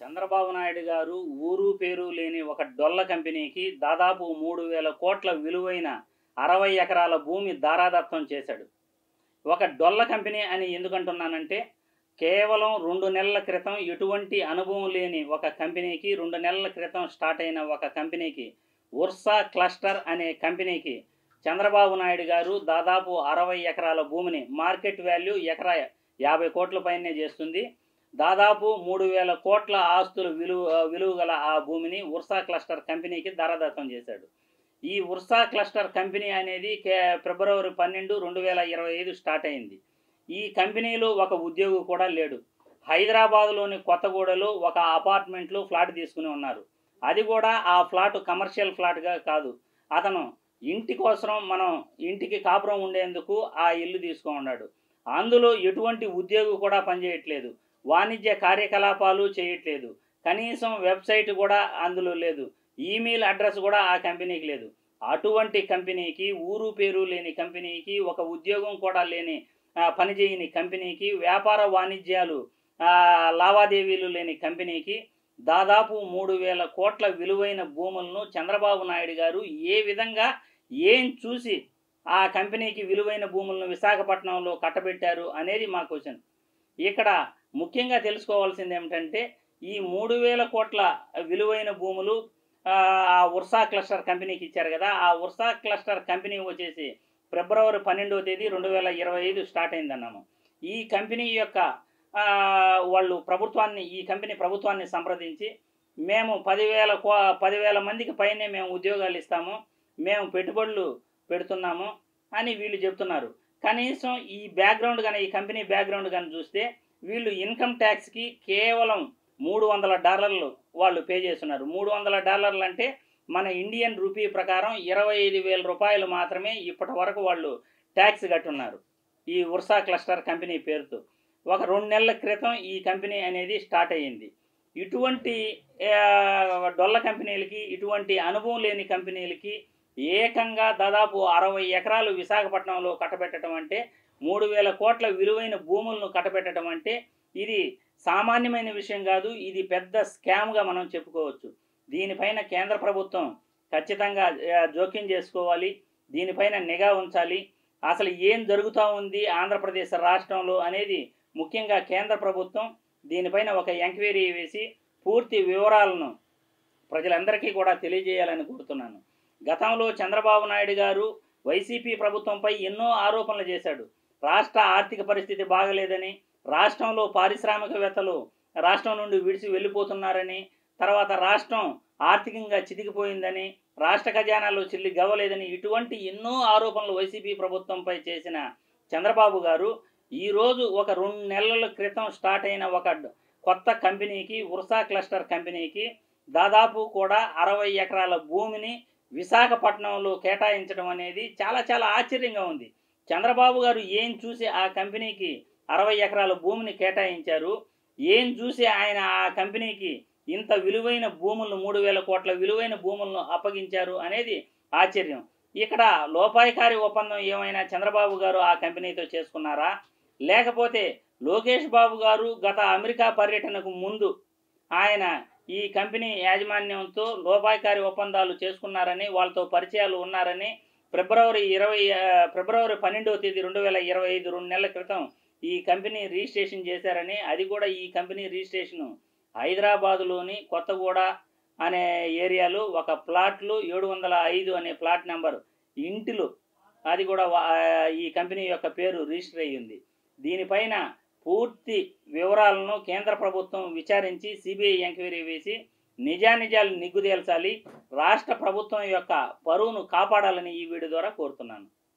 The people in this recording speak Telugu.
చంద్రబాబు నాయుడు గారు ఊరు పేరు లేని ఒక డొల్ల కంపెనీకి దాదాపు 3,000 కోట్ల విలువైన 60 ఎకరాల భూమి దారాదత్తం చేశాడు. ఒక డొల్ల కంపెనీ అని ఎందుకంటున్నానంటే, కేవలం 2 నెలల క్రితం ఎటువంటి అనుభవం లేని ఒక కంపెనీకి, 2 నెలల క్రితం స్టార్ట్ అయిన ఒక కంపెనీకి, ఉర్సా క్లస్టర్ అనే కంపెనీకి చంద్రబాబు నాయుడు గారు దాదాపు 60 ఎకరాల భూమిని, మార్కెట్ వాల్యూ ఎకరా 50 కోట్ల పైనే చేస్తుంది, దాదాపు 3,000 కోట్ల ఆస్తుల విలువ గల ఆ భూమిని ఉర్సా క్లస్టర్ కంపెనీకి దారాదత్తం చేశాడు. ఈ ఉర్సా క్లస్టర్ కంపెనీ అనేది ఫిబ్రవరి 12, 2025 స్టార్ట్ అయింది. ఈ కంపెనీలో ఒక ఉద్యోగి కూడా లేడు. హైదరాబాదులోని కొత్తగూడలో ఒక అపార్ట్మెంట్లో ఫ్లాట్ తీసుకుని ఉన్నారు. అది కూడా ఆ ఫ్లాట్ కమర్షియల్ ఫ్లాట్గా కాదు, అతను ఇంటి కోసం, మనం ఇంటికి కాపురం ఉండేందుకు ఆ ఇల్లు తీసుకున్నాడు. అందులో ఎటువంటి ఉద్యోగి కూడా పనిచేయట్లేదు, వాణిజ్య కార్యకలాపాలు చేయట్లేదు, కనీసం వెబ్సైట్ కూడా అందులో లేదు, ఈమెయిల్ అడ్రస్ కూడా ఆ కంపెనీకి లేదు. అటువంటి కంపెనీకి, ఊరు పేరు లేని కంపెనీకి, ఒక ఉద్యోగం కూడా లేని పనిచేయని కంపెనీకి, వ్యాపార వాణిజ్యాలు లావాదేవీలు లేని కంపెనీకి దాదాపు 3,000 కోట్ల విలువైన భూములను చంద్రబాబు నాయుడు గారు ఏ విధంగా, ఏం చూసి ఆ కంపెనీకి విలువైన భూములను విశాఖపట్నంలో కట్టబెట్టారు అనేది మా క్వశ్చన్. ఇక్కడ ముఖ్యంగా తెలుసుకోవాల్సింది ఏమిటంటే, ఈ 3,000 కోట్ల విలువైన భూములు ఆ ఉర్సా క్లస్టర్ కంపెనీకి ఇచ్చారు కదా. ఆ ఉర్సా క్లస్టర్ కంపెనీ వచ్చేసి ఫిబ్రవరి 12వ తేదీ 2025 స్టార్ట్ అయిందన్నాము. ఈ కంపెనీ యొక్క వాళ్ళు ఈ కంపెనీ ప్రభుత్వాన్ని సంప్రదించి, మేము 10,000 మందికి పైనే మేము ఉద్యోగాలు ఇస్తాము, మేము పెట్టుబడులు పెడుతున్నాము అని వీళ్ళు చెప్తున్నారు. కనీసం ఈ బ్యాక్గ్రౌండ్ కానీ, ఈ కంపెనీ బ్యాక్గ్రౌండ్ కానీ చూస్తే, వీళ్ళు ఇన్కమ్ ట్యాక్స్కి కేవలం $300 వాళ్ళు పే చేస్తున్నారు. $300 అంటే మన ఇండియన్ రూపీ ప్రకారం 25,000 రూపాయలు మాత్రమే ఇప్పటి వరకు వాళ్ళు ట్యాక్స్ కట్టున్నారు ఈ ఉర్సా క్లస్టర్ కంపెనీ పేరుతో. ఒక 2 నెలల క్రితం ఈ కంపెనీ అనేది స్టార్ట్ అయ్యింది. ఇటువంటి డొల్ల కంపెనీలకి, ఇటువంటి అనుభవం లేని కంపెనీలకి ఏకంగా దాదాపు 60 ఎకరాలు విశాఖపట్నంలో కట్టబెట్టడం అంటే, 3,000 కోట్ల విలువైన భూములను కట్టబెట్టడం అంటే, ఇది సామాన్యమైన విషయం కాదు, ఇది పెద్ద స్కామ్గా మనం చెప్పుకోవచ్చు. దీనిపైన కేంద్ర ప్రభుత్వం ఖచ్చితంగా జోక్యం చేసుకోవాలి, దీనిపైన నిఘా ఉంచాలి. అసలు ఏం జరుగుతూ ఉంది ఆంధ్రప్రదేశ్ రాష్ట్రంలో అనేది ముఖ్యంగా కేంద్ర ప్రభుత్వం దీనిపైన ఒక ఎంక్వైరీ వేసి పూర్తి వివరాలను ప్రజలందరికీ కూడా తెలియజేయాలని కోరుతున్నాను. గతంలో చంద్రబాబు నాయుడు గారు వైసీపీ ప్రభుత్వంపై ఎన్నో ఆరోపణలు చేశాడు. రాష్ట్ర ఆర్థిక పరిస్థితి బాగలేదని, రాష్ట్రంలో పారిశ్రామికవేత్తలు రాష్ట్రం నుండి విడిచి వెళ్ళిపోతున్నారని, తర్వాత రాష్ట్రం ఆర్థికంగా చితికిపోయిందని, రాష్ట్ర ఖజానాలో చిల్లి గవ్వలేదని, ఇటువంటి ఎన్నో ఆరోపణలు వైసీపీ ప్రభుత్వంపై చేసిన చంద్రబాబు గారు ఈరోజు ఒక 2 నెలల క్రితం స్టార్ట్ అయిన ఒక కొత్త కంపెనీకి, ఉర్సా క్లస్టర్ కంపెనీకి దాదాపు కూడా 60 ఎకరాల భూమిని విశాఖపట్నంలో కేటాయించడం అనేది చాలా చాలా ఆశ్చర్యంగా ఉంది. చంద్రబాబు గారు ఏం చూసి ఆ కంపెనీకి 60 ఎకరాల భూమిని కేటాయించారు, ఏం చూసి ఆయన ఆ కంపెనీకి ఇంత విలువైన భూములను, 3,000 కోట్ల విలువైన భూములను అప్పగించారు అనేది ఆశ్చర్యం. ఇక్కడ లోపాయికారి ఒప్పందం ఏమైనా చంద్రబాబు గారు ఆ కంపెనీతో చేసుకున్నారా, లేకపోతే లోకేష్ బాబు గారు గత అమెరికా పర్యటనకు ముందు ఆయన ఈ కంపెనీ యాజమాన్యంతో లోపాయికారి ఒప్పందాలు చేసుకున్నారని, వాళ్ళతో పరిచయాలు ఉన్నారని ఫిబ్రవరి 12వ తేదీ 2025 2 నెలల క్రితం ఈ కంపెనీ రిజిస్ట్రేషన్ చేశారని, అది కూడా ఈ కంపెనీ రిజిస్ట్రేషను హైదరాబాదులోని కొత్తగూడ అనే ఏరియాలో ఒక ప్లాట్లు 705 అనే ప్లాట్ నెంబర్ ఇంటిలో, అది కూడా ఈ కంపెనీ యొక్క పేరు రిజిస్టర్ అయ్యింది. దీనిపైన పూర్తి వివరాలను కేంద్ర ప్రభుత్వం విచారించి సిబిఐ ఎంక్వైరీ వేసి నిజానిజాలు నిగ్గుదేల్చాలి, రాష్ట్ర ప్రభుత్వం యొక్క పరువును కాపాడాలని ఈ వీడియో ద్వారా కోరుతున్నాను.